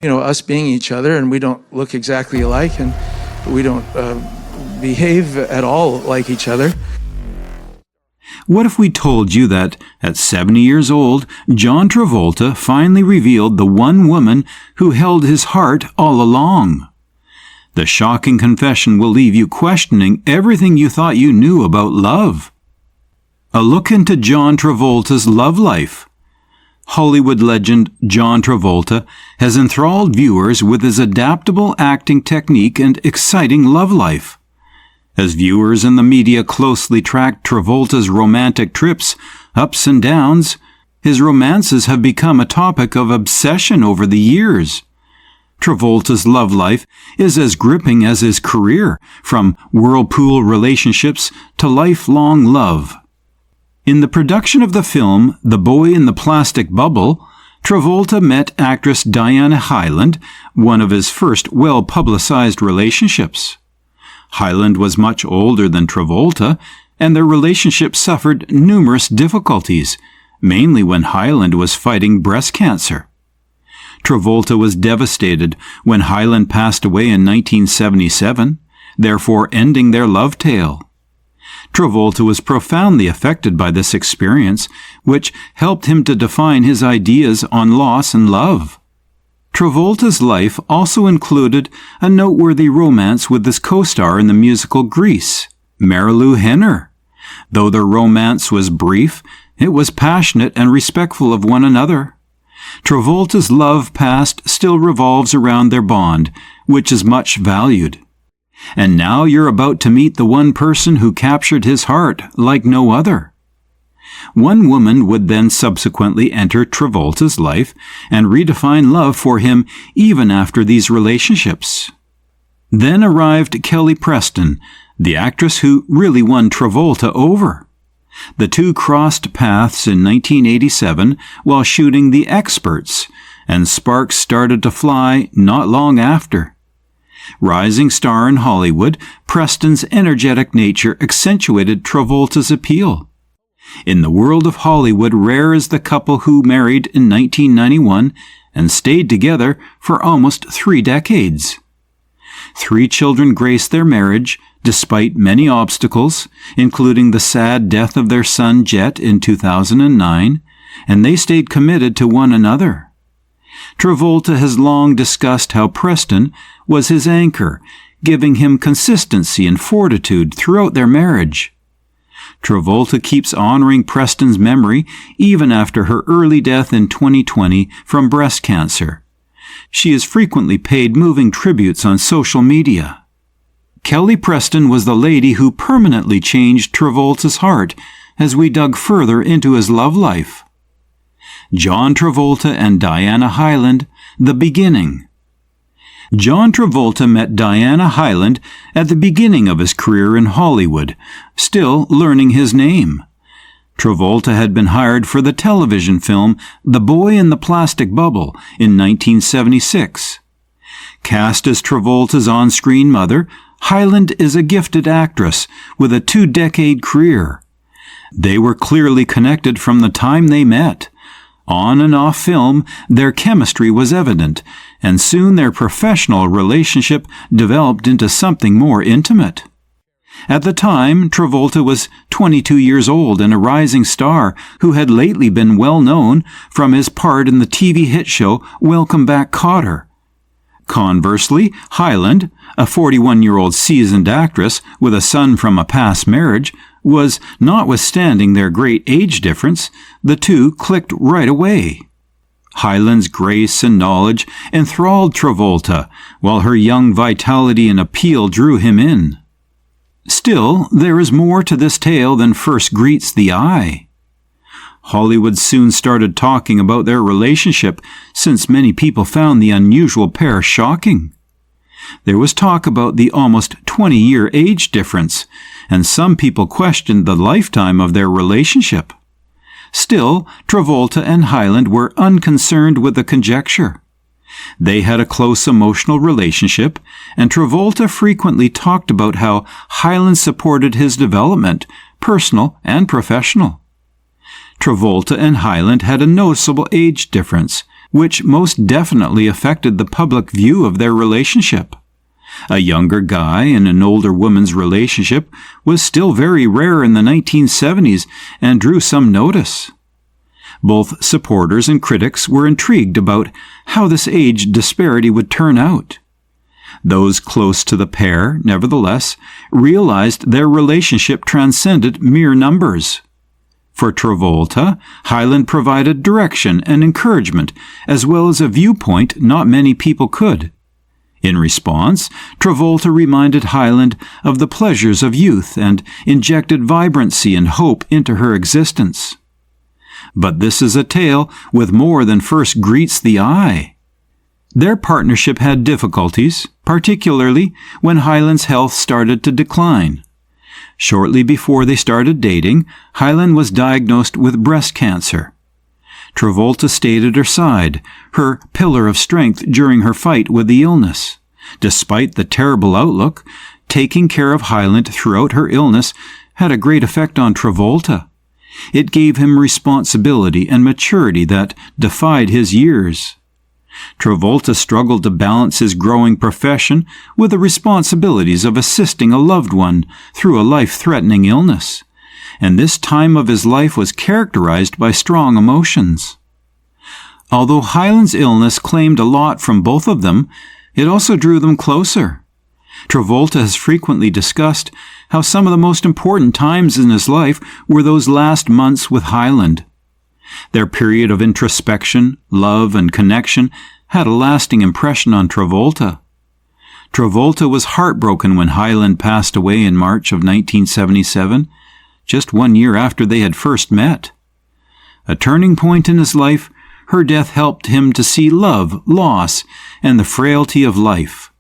Us being each other, and we don't look exactly alike, and we don't behave at all like each other. What if we told you that, at 70 years old, John Travolta finally revealed the one woman who held his heart all along? The shocking confession will leave you questioning everything you thought you knew about love. A look into John Travolta's love life. Hollywood legend John Travolta has enthralled viewers with his adaptable acting technique and exciting love life. As viewers and the media closely tracked Travolta's romantic trips, ups and downs, his romances have become a topic of obsession over the years. Travolta's love life is as gripping as his career, from whirlpool relationships to lifelong love. In the production of the film The Boy in the Plastic Bubble, Travolta met actress Diana Hyland, one of his first well-publicized relationships. Hyland was much older than Travolta, and their relationship suffered numerous difficulties, mainly when Hyland was fighting breast cancer. Travolta was devastated when Hyland passed away in 1977, therefore ending their love tale. Travolta was profoundly affected by this experience, which helped him to define his ideas on loss and love. Travolta's life also included a noteworthy romance with his co-star in the musical Grease, Marilu Henner. Though their romance was brief, it was passionate and respectful of one another. Travolta's love past still revolves around their bond, which is much valued. And now you're about to meet the one person who captured his heart like no other. One woman would then subsequently enter Travolta's life and redefine love for him even after these relationships. Then arrived Kelly Preston, the actress who really won Travolta over. The two crossed paths in 1987 while shooting The Experts, and sparks started to fly not long after. Rising star in Hollywood, Preston's energetic nature accentuated Travolta's appeal. In the world of Hollywood, rare is the couple who married in 1991 and stayed together for almost 3 decades. 3 children graced their marriage, despite many obstacles, including the sad death of their son Jet in 2009, and they stayed committed to one another. Travolta has long discussed how Preston was his anchor, giving him consistency and fortitude throughout their marriage. Travolta keeps honoring Preston's memory even after her early death in 2020 from breast cancer. She is frequently paid moving tributes on social media. Kelly Preston was the lady who permanently changed Travolta's heart as we dug further into his love life. John Travolta and Diana Hyland, the beginning. John Travolta met Diana Hyland at the beginning of his career in Hollywood, still learning his name. Travolta had been hired for the television film The Boy in the Plastic Bubble in 1976. Cast as Travolta's on-screen mother, Hyland is a gifted actress with a 2-decade career. They were clearly connected from the time they met. On and off film, their chemistry was evident, and soon their professional relationship developed into something more intimate. At the time, Travolta was 22 years old and a rising star who had lately been well known from his part in the TV hit show Welcome Back, Kotter. Conversely, Hyland, a 41-year-old seasoned actress with a son from a past marriage, was, notwithstanding their great age difference, the two clicked right away. Hyland's grace and knowledge enthralled Travolta, while her young vitality and appeal drew him in. Still, there is more to this tale than first greets the eye. Hollywood soon started talking about their relationship, since many people found the unusual pair shocking. There was talk about the almost 20-year age difference, and some people questioned the lifetime of their relationship. Still, Travolta and Hyland were unconcerned with the conjecture. They had a close emotional relationship, and Travolta frequently talked about how Hyland supported his development, personal and professional. Travolta and Hyland had a noticeable age difference, which most definitely affected the public view of their relationship. A younger guy and an older woman's relationship was still very rare in the 1970s and drew some notice. Both supporters and critics were intrigued about how this age disparity would turn out. Those close to the pair, nevertheless, realized their relationship transcended mere numbers. For Travolta, Hyland provided direction and encouragement, as well as a viewpoint not many people could. In response, Travolta reminded Hyland of the pleasures of youth and injected vibrancy and hope into her existence. But this is a tale with more than first greets the eye. Their partnership had difficulties, particularly when Hyland's health started to decline. Shortly before they started dating, Hyland was diagnosed with breast cancer. Travolta stayed at her side, her pillar of strength during her fight with the illness. Despite the terrible outlook, taking care of Hyland throughout her illness had a great effect on Travolta. It gave him responsibility and maturity that defied his years. Travolta struggled to balance his growing profession with the responsibilities of assisting a loved one through a life-threatening illness, and this time of his life was characterized by strong emotions. Although Hyland's illness claimed a lot from both of them, it also drew them closer. Travolta has frequently discussed how some of the most important times in his life were those last months with Hyland. Their period of introspection, love, and connection had a lasting impression on Travolta. Travolta was heartbroken when Hyland passed away in March of 1977, just 1 year after they had first met. A turning point in his life, her death helped him to see love, loss, and the frailty of life.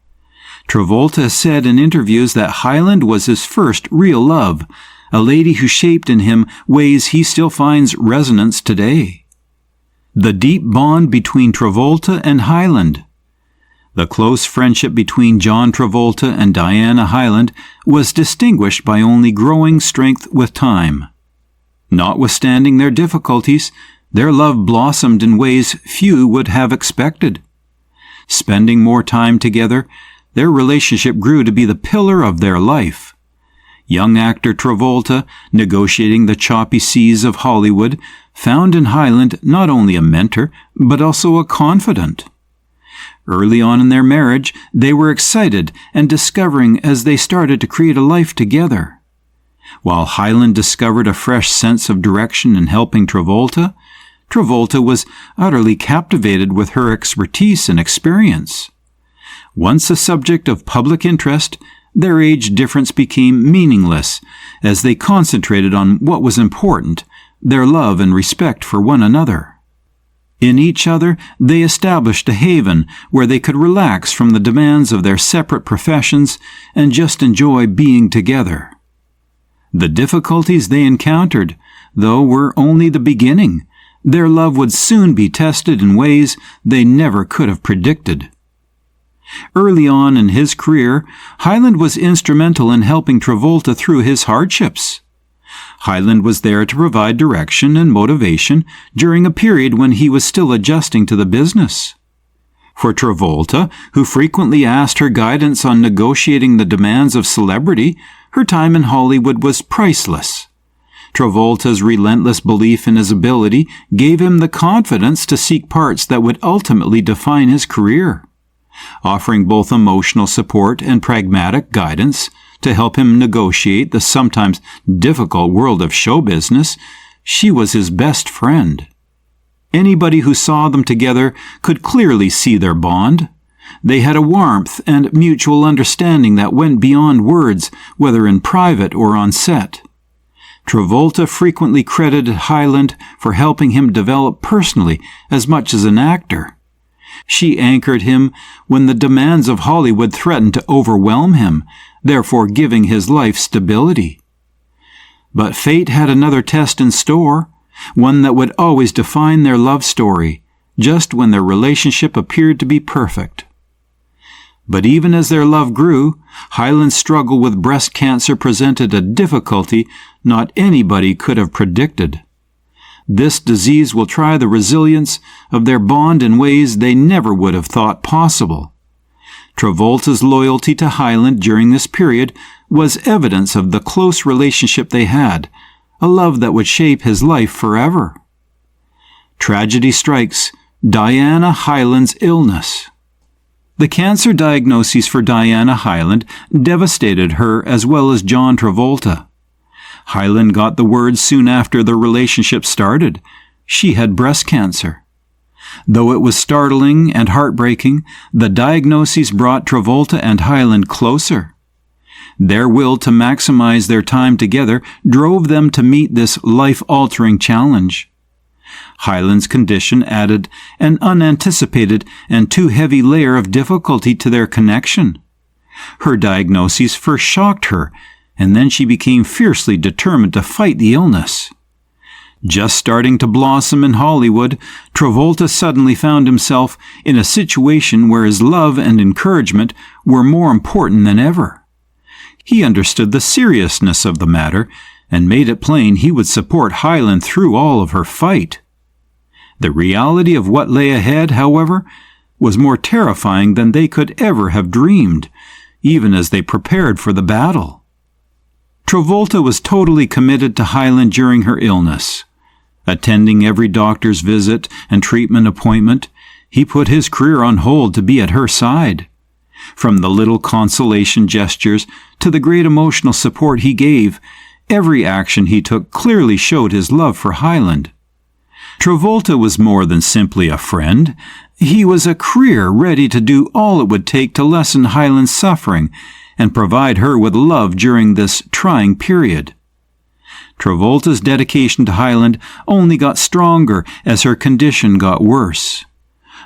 Travolta has said in interviews that Hyland was his first real love, a lady who shaped in him ways he still finds resonance today. The deep bond between Travolta and Hyland. The close friendship between John Travolta and Diana Hyland was distinguished by only growing strength with time. Notwithstanding their difficulties, their love blossomed in ways few would have expected. Spending more time together, their relationship grew to be the pillar of their life. Young actor Travolta, negotiating the choppy seas of Hollywood, found in Hyland not only a mentor, but also a confidant. Early on in their marriage, they were excited and discovering as they started to create a life together. While Hyland discovered a fresh sense of direction in helping Travolta, Travolta was utterly captivated with her expertise and experience. Once a subject of public interest, their age difference became meaningless as they concentrated on what was important, their love and respect for one another. In each other, they established a haven where they could relax from the demands of their separate professions and just enjoy being together. The difficulties they encountered, though, were only the beginning. Their love would soon be tested in ways they never could have predicted. Early on in his career, Hyland was instrumental in helping Travolta through his hardships. Hyland was there to provide direction and motivation during a period when he was still adjusting to the business. For Travolta, who frequently asked her guidance on negotiating the demands of celebrity, her time in Hollywood was priceless. Travolta's relentless belief in his ability gave him the confidence to seek parts that would ultimately define his career. Offering both emotional support and pragmatic guidance to help him negotiate the sometimes difficult world of show business, she was his best friend. Anybody who saw them together could clearly see their bond. They had a warmth and mutual understanding that went beyond words, whether in private or on set. Travolta frequently credited Hyland for helping him develop personally as much as an actor. She anchored him when the demands of Hollywood threatened to overwhelm him, therefore giving his life stability. But fate had another test in store, one that would always define their love story, just when their relationship appeared to be perfect. But even as their love grew, Hyland's struggle with breast cancer presented a difficulty not anybody could have predicted. This disease will try the resilience of their bond in ways they never would have thought possible. Travolta's loyalty to Hyland during this period was evidence of the close relationship they had, a love that would shape his life forever. Tragedy strikes: Diana Hyland's illness. The cancer diagnoses for Diana Hyland devastated her as well as John Travolta. Hyland got the word soon after the relationship started. She had breast cancer. Though it was startling and heartbreaking, the diagnoses brought Travolta and Hyland closer. Their will to maximize their time together drove them to meet this life-altering challenge. Hyland's condition added an unanticipated and too heavy layer of difficulty to their connection. Her diagnoses first shocked her, and then she became fiercely determined to fight the illness. Just starting to blossom in Hollywood, Travolta suddenly found himself in a situation where his love and encouragement were more important than ever. He understood the seriousness of the matter and made it plain he would support Hyland through all of her fight. The reality of what lay ahead, however, was more terrifying than they could ever have dreamed, even as they prepared for the battle. Travolta was totally committed to Hyland during her illness. Attending every doctor's visit and treatment appointment, he put his career on hold to be at her side. From the little consolation gestures to the great emotional support he gave, every action he took clearly showed his love for Hyland. Travolta was more than simply a friend. He was a career ready to do all it would take to lessen Hyland's suffering and provide her with love during this trying period. Travolta's dedication to Hyland only got stronger as her condition got worse.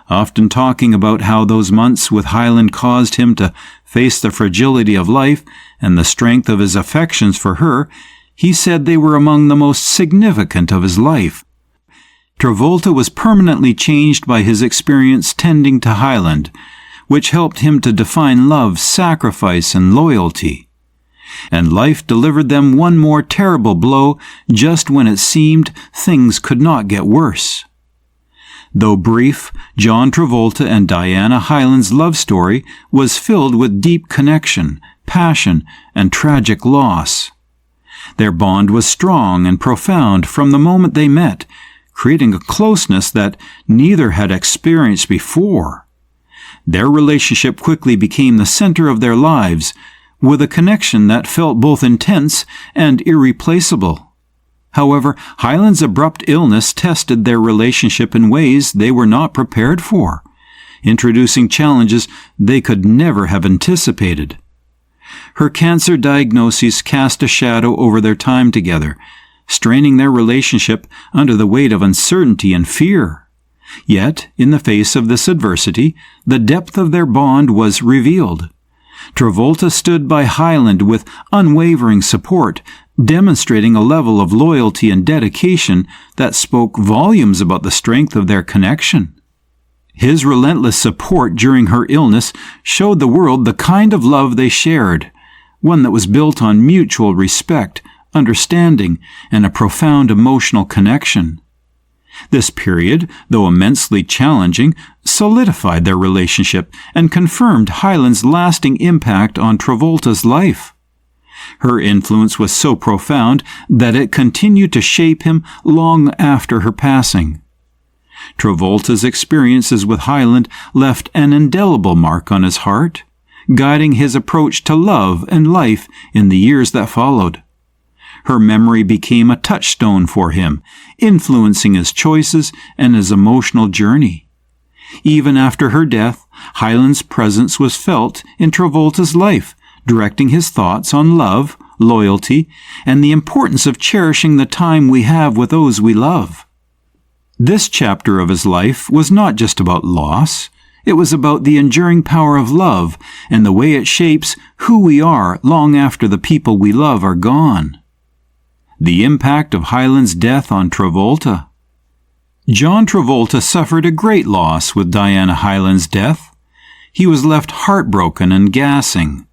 Often talking about how those months with Hyland caused him to face the fragility of life and the strength of his affections for her, he said they were among the most significant of his life. Travolta was permanently changed by his experience tending to Hyland, which helped him to define love, sacrifice, and loyalty. And life delivered them one more terrible blow just when it seemed things could not get worse. Though brief, John Travolta and Diana Hyland's love story was filled with deep connection, passion, and tragic loss. Their bond was strong and profound from the moment they met, creating a closeness that neither had experienced before. Their relationship quickly became the center of their lives, with a connection that felt both intense and irreplaceable. However, Hyland's abrupt illness tested their relationship in ways they were not prepared for, introducing challenges they could never have anticipated. Her cancer diagnoses cast a shadow over their time together, straining their relationship under the weight of uncertainty and fear. Yet, in the face of this adversity, the depth of their bond was revealed. Travolta stood by Hyland with unwavering support, demonstrating a level of loyalty and dedication that spoke volumes about the strength of their connection. His relentless support during her illness showed the world the kind of love they shared, one that was built on mutual respect, understanding, and a profound emotional connection. This period, though immensely challenging, solidified their relationship and confirmed Hyland's lasting impact on Travolta's life. Her influence was so profound that it continued to shape him long after her passing. Travolta's experiences with Hyland left an indelible mark on his heart, guiding his approach to love and life in the years that followed. Her memory became a touchstone for him, influencing his choices and his emotional journey. Even after her death, Hyland's presence was felt in Travolta's life, directing his thoughts on love, loyalty, and the importance of cherishing the time we have with those we love. This chapter of his life was not just about loss. It was about the enduring power of love and the way it shapes who we are long after the people we love are gone. The impact of Hyland's death on Travolta. John Travolta suffered a great loss with Diana Hyland's death. He was left heartbroken and gassing.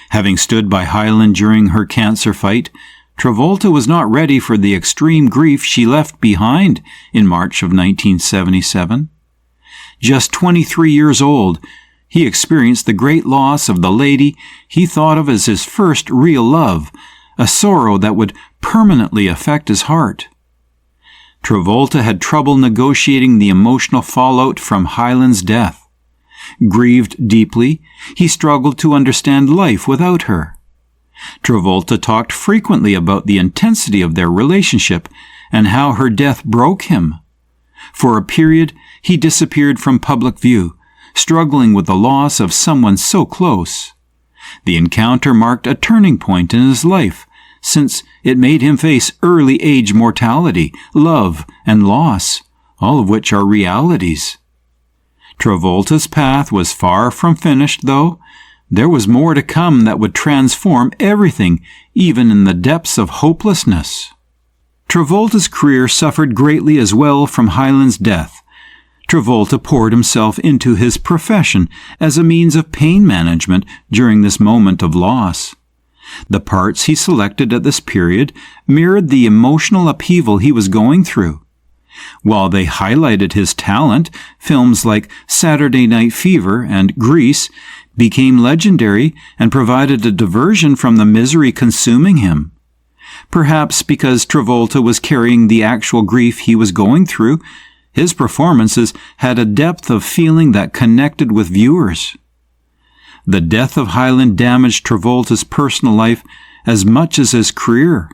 Having stood by Hyland during her cancer fight, Travolta was not ready for the extreme grief she left behind in March of 1977. Just 23 years old, he experienced the great loss of the lady he thought of as his first real love, a sorrow that would permanently affect his heart. Travolta had trouble negotiating the emotional fallout from Hyland's death. Grieved deeply, he struggled to understand life without her. Travolta talked frequently about the intensity of their relationship and how her death broke him. For a period, he disappeared from public view, struggling with the loss of someone so close. The encounter marked a turning point in his life, since it made him face early age mortality, love, and loss, all of which are realities. Travolta's path was far from finished, though. There was more to come that would transform everything, even in the depths of hopelessness. Travolta's career suffered greatly as well from Hyland's death. Travolta poured himself into his profession as a means of pain management during this moment of loss. The parts he selected at this period mirrored the emotional upheaval he was going through. While they highlighted his talent, films like Saturday Night Fever and Grease became legendary and provided a diversion from the misery consuming him. Perhaps because Travolta was carrying the actual grief he was going through, his performances had a depth of feeling that connected with viewers. The death of Hyland damaged Travolta's personal life as much as his career.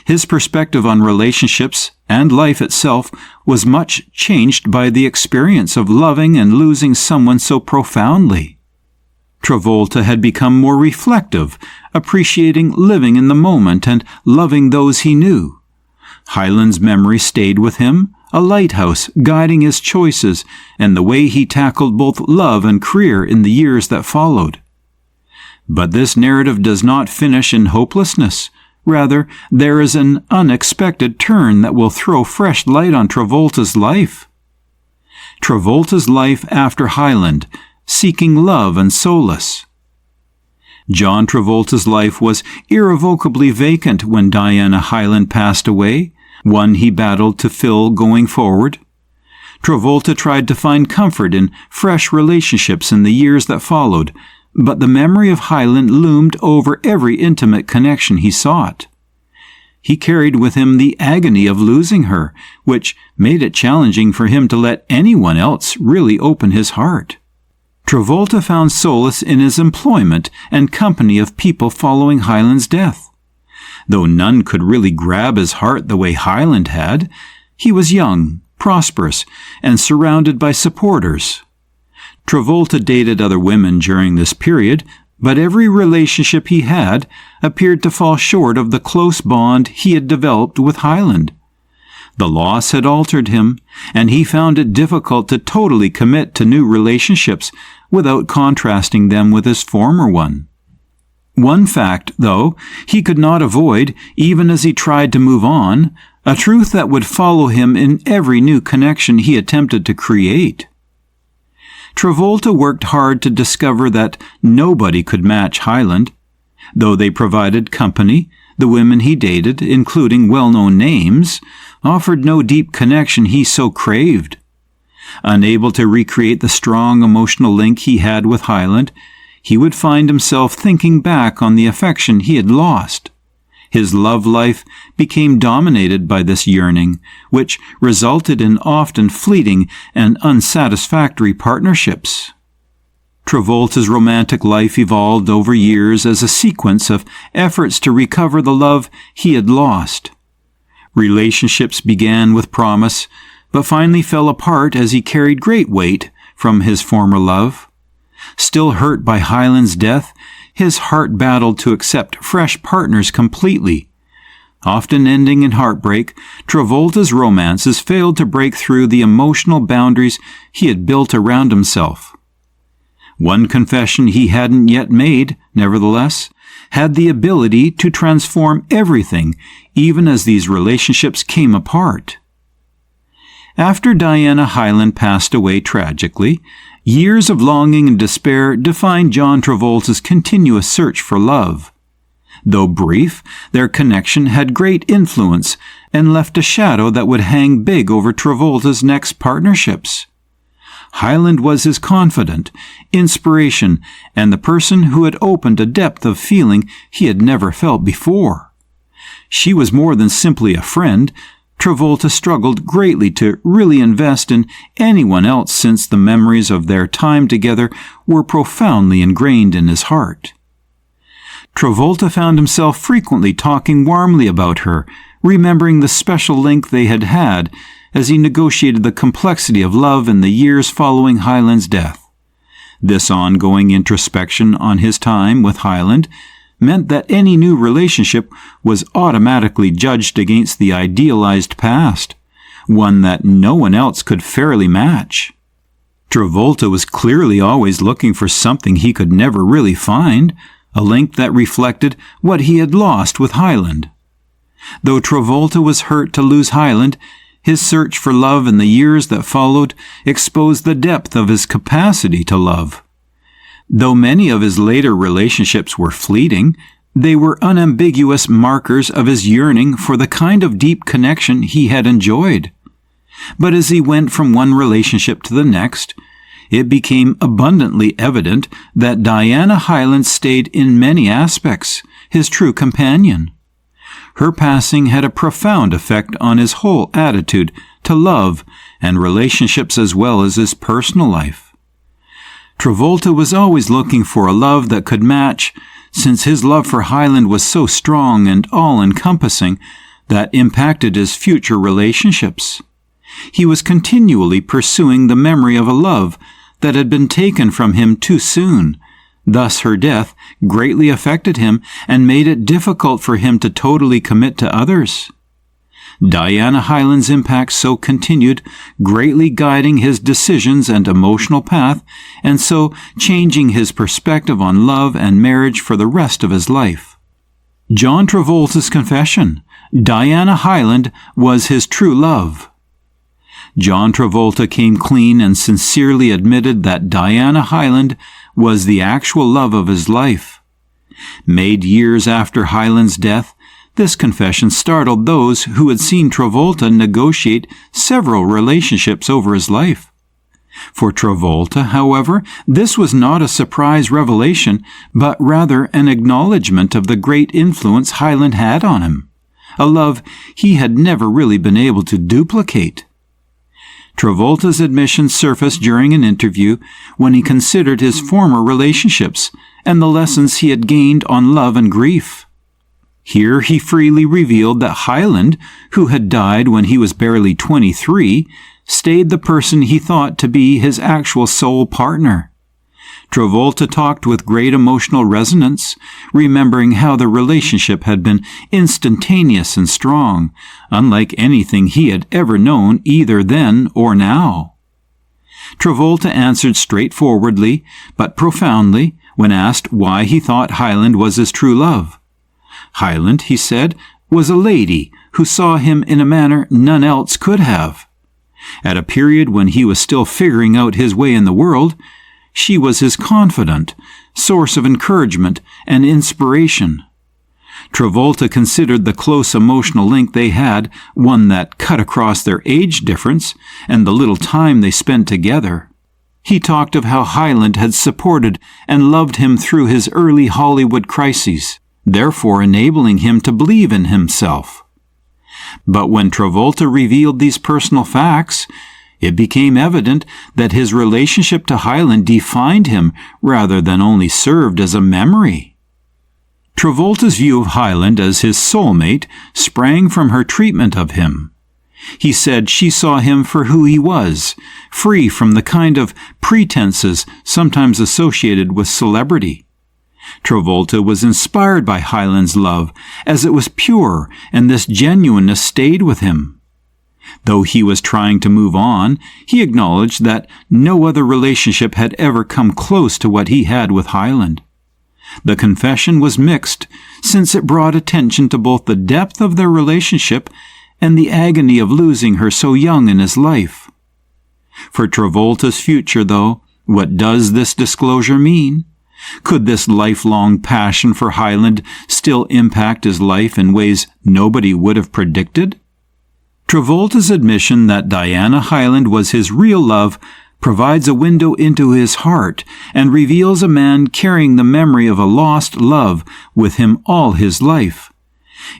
His perspective on relationships and life itself was much changed by the experience of loving and losing someone so profoundly. Travolta had become more reflective, appreciating living in the moment and loving those he knew. Hyland's memory stayed with him, a lighthouse guiding his choices and the way he tackled both love and career in the years that followed. But this narrative does not finish in hopelessness. Rather, there is an unexpected turn that will throw fresh light on Travolta's life. Travolta's life after Hyland, seeking love and solace. John Travolta's life was irrevocably vacant when Diana Hyland passed away, one he battled to fill going forward. Travolta tried to find comfort in fresh relationships in the years that followed, but the memory of Hyland loomed over every intimate connection he sought. He carried with him the agony of losing her, which made it challenging for him to let anyone else really open his heart. Travolta found solace in his employment and company of people following Hyland's death. Though none could really grab his heart the way Hyland had, he was young, prosperous, and surrounded by supporters. Travolta dated other women during this period, but every relationship he had appeared to fall short of the close bond he had developed with Hyland. The loss had altered him, and he found it difficult to totally commit to new relationships without contrasting them with his former one. One fact, though, he could not avoid, even as he tried to move on, a truth that would follow him in every new connection he attempted to create. Travolta worked hard to discover that nobody could match Hyland. Though they provided company, the women he dated, including well-known names, offered no deep connection he so craved. Unable to recreate the strong emotional link he had with Hyland, he would find himself thinking back on the affection he had lost. His love life became dominated by this yearning, which resulted in often fleeting and unsatisfactory partnerships. Travolta's romantic life evolved over years as a sequence of efforts to recover the love he had lost. Relationships began with promise, but finally fell apart as he carried great weight from his former love. Still hurt by Hyland's death, his heart battled to accept fresh partners completely. Often ending in heartbreak, Travolta's romances failed to break through the emotional boundaries he had built around himself. One confession he hadn't yet made, nevertheless, had the ability to transform everything, even as these relationships came apart. After Diana Hyland passed away tragically, years of longing and despair defined John Travolta's continuous search for love. Though brief, their connection had great influence and left a shadow that would hang big over Travolta's next partnerships. Hyland was his confidant, inspiration, and the person who had opened a depth of feeling he had never felt before. She was more than simply a friend. Travolta struggled greatly to really invest in anyone else since the memories of their time together were profoundly ingrained in his heart. Travolta found himself frequently talking warmly about her, remembering the special link they had had as he negotiated the complexity of love in the years following Hyland's death. This ongoing introspection on his time with Hyland meant that any new relationship was automatically judged against the idealized past, one that no one else could fairly match. Travolta was clearly always looking for something he could never really find, a link that reflected what he had lost with Hyland. Though Travolta was hurt to lose Hyland, his search for love in the years that followed exposed the depth of his capacity to love. Though many of his later relationships were fleeting, they were unambiguous markers of his yearning for the kind of deep connection he had enjoyed. But as he went from one relationship to the next, it became abundantly evident that Diana Hyland stayed in many aspects his true companion. Her passing had a profound effect on his whole attitude to love and relationships as well as his personal life. Travolta was always looking for a love that could match, since his love for Hyland was so strong and all-encompassing that impacted his future relationships. He was continually pursuing the memory of a love that had been taken from him too soon. Thus her death greatly affected him and made it difficult for him to totally commit to others. Diana Hyland's impact so continued, greatly guiding his decisions and emotional path, and so changing his perspective on love and marriage for the rest of his life. John Travolta's confession: Diana Hyland was his true love. John Travolta came clean and sincerely admitted that Diana Hyland was the actual love of his life. Made years after Hyland's death, this confession startled those who had seen Travolta negotiate several relationships over his life. For Travolta, however, this was not a surprise revelation, but rather an acknowledgement of the great influence Hyland had on him, a love he had never really been able to duplicate. Travolta's admission surfaced during an interview when he considered his former relationships and the lessons he had gained on love and grief. Here he freely revealed that Hyland, who had died when he was barely 23, stayed the person he thought to be his actual soul partner. Travolta talked with great emotional resonance, remembering how the relationship had been instantaneous and strong, unlike anything he had ever known either then or now. Travolta answered straightforwardly, but profoundly, when asked why he thought Hyland was his true love. Hyland, he said, was a lady who saw him in a manner none else could have. At a period when he was still figuring out his way in the world, she was his confidant, source of encouragement and inspiration. Travolta considered the close emotional link they had one that cut across their age difference and the little time they spent together. He talked of how Hyland had supported and loved him through his early Hollywood crises, therefore enabling him to believe in himself. But when Travolta revealed these personal facts, it became evident that his relationship to Hyland defined him rather than only served as a memory. Travolta's view of Hyland as his soulmate sprang from her treatment of him. He said she saw him for who he was, free from the kind of pretenses sometimes associated with celebrity. Travolta was inspired by Hyland's love, as it was pure, and this genuineness stayed with him. Though he was trying to move on, he acknowledged that no other relationship had ever come close to what he had with Hyland. The confession was mixed, since it brought attention to both the depth of their relationship and the agony of losing her so young in his life. For Travolta's future, though, what does this disclosure mean? Could this lifelong passion for Hyland still impact his life in ways nobody would have predicted? Travolta's admission that Diana Hyland was his real love provides a window into his heart and reveals a man carrying the memory of a lost love with him all his life.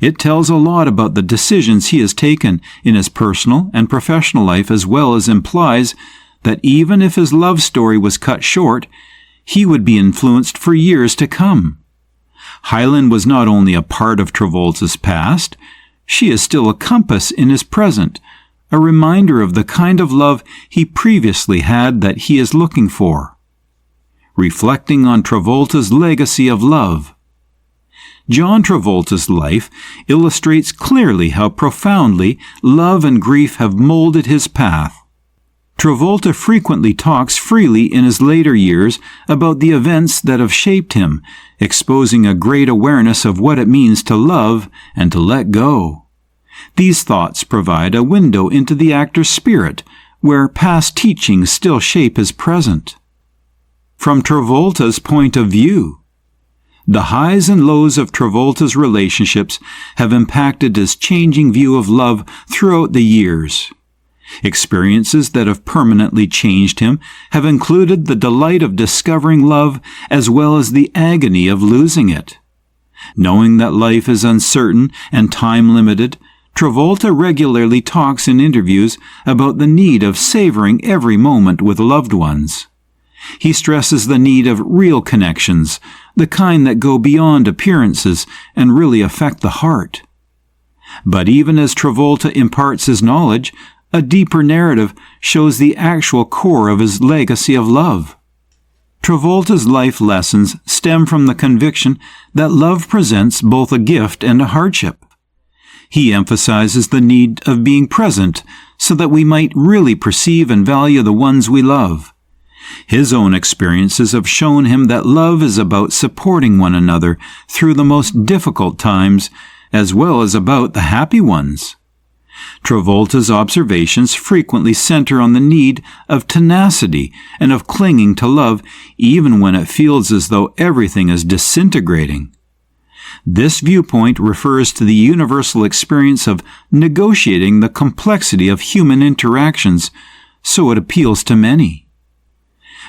It tells a lot about the decisions he has taken in his personal and professional life, as well as implies that even if his love story was cut short, he would be influenced for years to come. Hyland was not only a part of Travolta's past, she is still a compass in his present, a reminder of the kind of love he previously had that he is looking for. Reflecting on Travolta's legacy of love. John Travolta's life illustrates clearly how profoundly love and grief have molded his path. Travolta frequently talks freely in his later years about the events that have shaped him, exposing a great awareness of what it means to love and to let go. These thoughts provide a window into the actor's spirit, where past teachings still shape his present. From Travolta's point of view, the highs and lows of Travolta's relationships have impacted his changing view of love throughout the years. Experiences that have permanently changed him have included the delight of discovering love as well as the agony of losing it. Knowing that life is uncertain and time-limited, Travolta regularly talks in interviews about the need of savoring every moment with loved ones. He stresses the need of real connections, the kind that go beyond appearances and really affect the heart. But even as Travolta imparts his knowledge, a deeper narrative shows the actual core of his legacy of love. Travolta's life lessons stem from the conviction that love presents both a gift and a hardship. He emphasizes the need of being present so that we might really perceive and value the ones we love. His own experiences have shown him that love is about supporting one another through the most difficult times, as well as about the happy ones. Travolta's observations frequently center on the need of tenacity and of clinging to love, even when it feels as though everything is disintegrating. This viewpoint refers to the universal experience of negotiating the complexity of human interactions, so it appeals to many.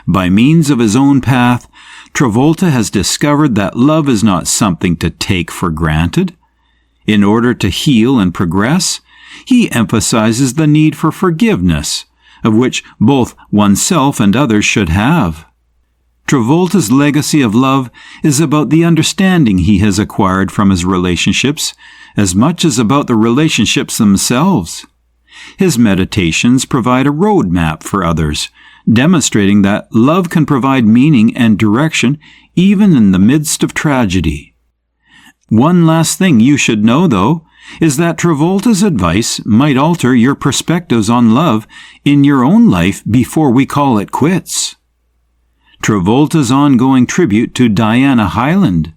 By means of his own path, Travolta has discovered that love is not something to take for granted. In order to heal and progress, he emphasizes the need for forgiveness, of which both oneself and others should have. Travolta's legacy of love is about the understanding he has acquired from his relationships, as much as about the relationships themselves. His meditations provide a roadmap for others, demonstrating that love can provide meaning and direction even in the midst of tragedy. One last thing you should know, though, is that Travolta's advice might alter your perspectives on love in your own life before we call it quits. Travolta's ongoing tribute to Diana Hyland.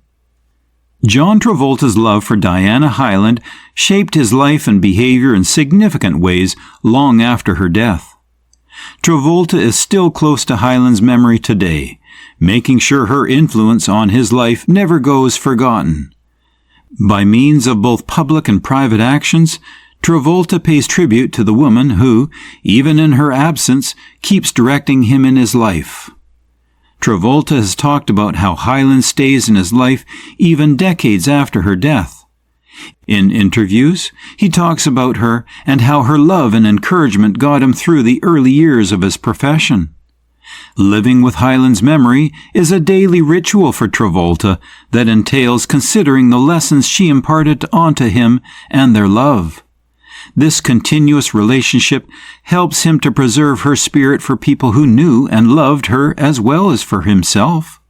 John Travolta's love for Diana Hyland shaped his life and behavior in significant ways long after her death. Travolta is still close to Hyland's memory today, making sure her influence on his life never goes forgotten. By means of both public and private actions, Travolta pays tribute to the woman who, even in her absence, keeps directing him in his life. Travolta has talked about how Hyland stays in his life even decades after her death. In interviews, he talks about her and how her love and encouragement got him through the early years of his profession. Living with Hyland's memory is a daily ritual for Travolta that entails considering the lessons she imparted onto him and their love. This continuous relationship helps him to preserve her spirit for people who knew and loved her as well as for himself.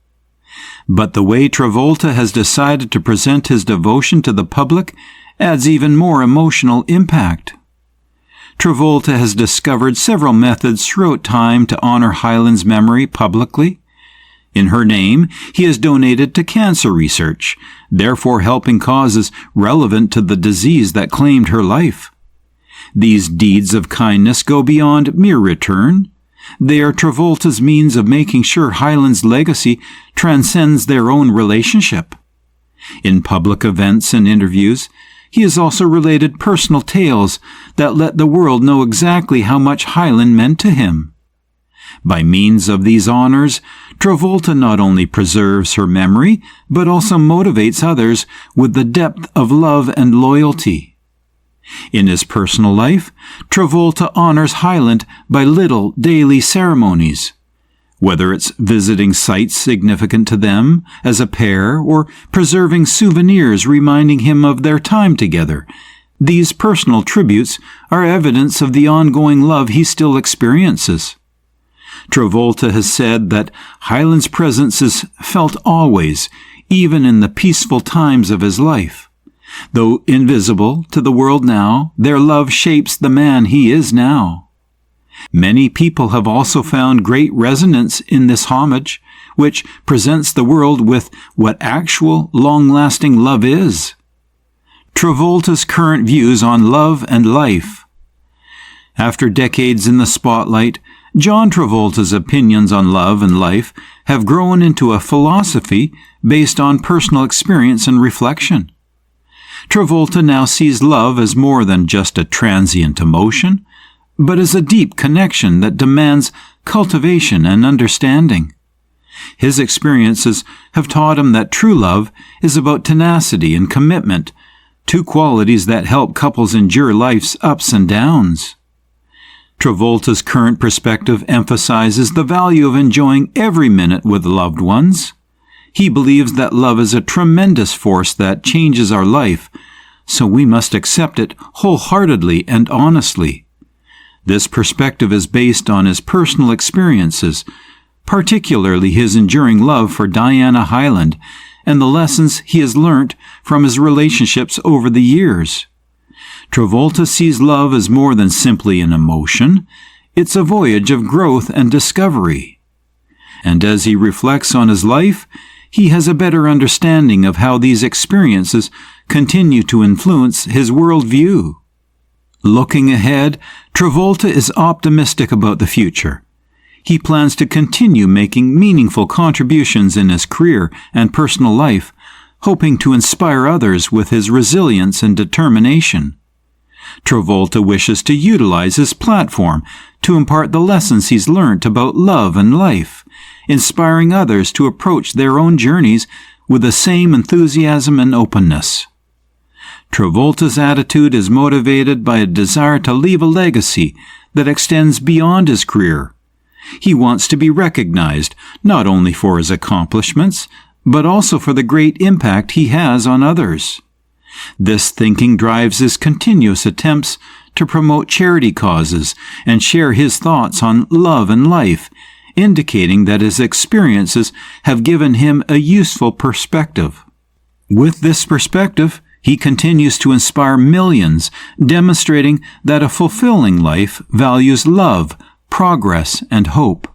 But the way Travolta has decided to present his devotion to the public adds even more emotional impact. Travolta has discovered several methods throughout time to honor Hyland's memory publicly. In her name, he has donated to cancer research, therefore helping causes relevant to the disease that claimed her life. These deeds of kindness go beyond mere return. They are Travolta's means of making sure Hyland's legacy transcends their own relationship. In public events and interviews, he has also related personal tales that let the world know exactly how much Hyland meant to him. By means of these honors, Travolta not only preserves her memory, but also motivates others with the depth of love and loyalty. In his personal life, Travolta honors Hyland by little daily ceremonies. Whether it's visiting sites significant to them as a pair or preserving souvenirs reminding him of their time together, these personal tributes are evidence of the ongoing love he still experiences. Travolta has said that Hyland's presence is felt always, even in the peaceful times of his life. Though invisible to the world now, their love shapes the man he is now. Many people have also found great resonance in this homage, which presents the world with what actual, long-lasting love is. Travolta's current views on love and life. After decades in the spotlight, John Travolta's opinions on love and life have grown into a philosophy based on personal experience and reflection. Travolta now sees love as more than just a transient emotion, but as a deep connection that demands cultivation and understanding. His experiences have taught him that true love is about tenacity and commitment, two qualities that help couples endure life's ups and downs. Travolta's current perspective emphasizes the value of enjoying every minute with loved ones. He believes that love is a tremendous force that changes our life, so we must accept it wholeheartedly and honestly. This perspective is based on his personal experiences, particularly his enduring love for Diana Hyland and the lessons he has learnt from his relationships over the years. Travolta sees love as more than simply an emotion. It's a voyage of growth and discovery. And as he reflects on his life, he has a better understanding of how these experiences continue to influence his worldview. Looking ahead, Travolta is optimistic about the future. He plans to continue making meaningful contributions in his career and personal life, hoping to inspire others with his resilience and determination. Travolta wishes to utilize his platform to impart the lessons he's learned about love and life, inspiring others to approach their own journeys with the same enthusiasm and openness. Travolta's attitude is motivated by a desire to leave a legacy that extends beyond his career. He wants to be recognized not only for his accomplishments, but also for the great impact he has on others. This thinking drives his continuous attempts to promote charity causes and share his thoughts on love and life, indicating that his experiences have given him a useful perspective. With this perspective, he continues to inspire millions, demonstrating that a fulfilling life values love, progress, and hope.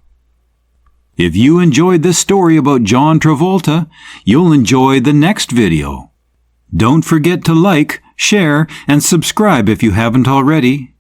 If you enjoyed this story about John Travolta, you'll enjoy the next video. Don't forget to like, share, and subscribe if you haven't already.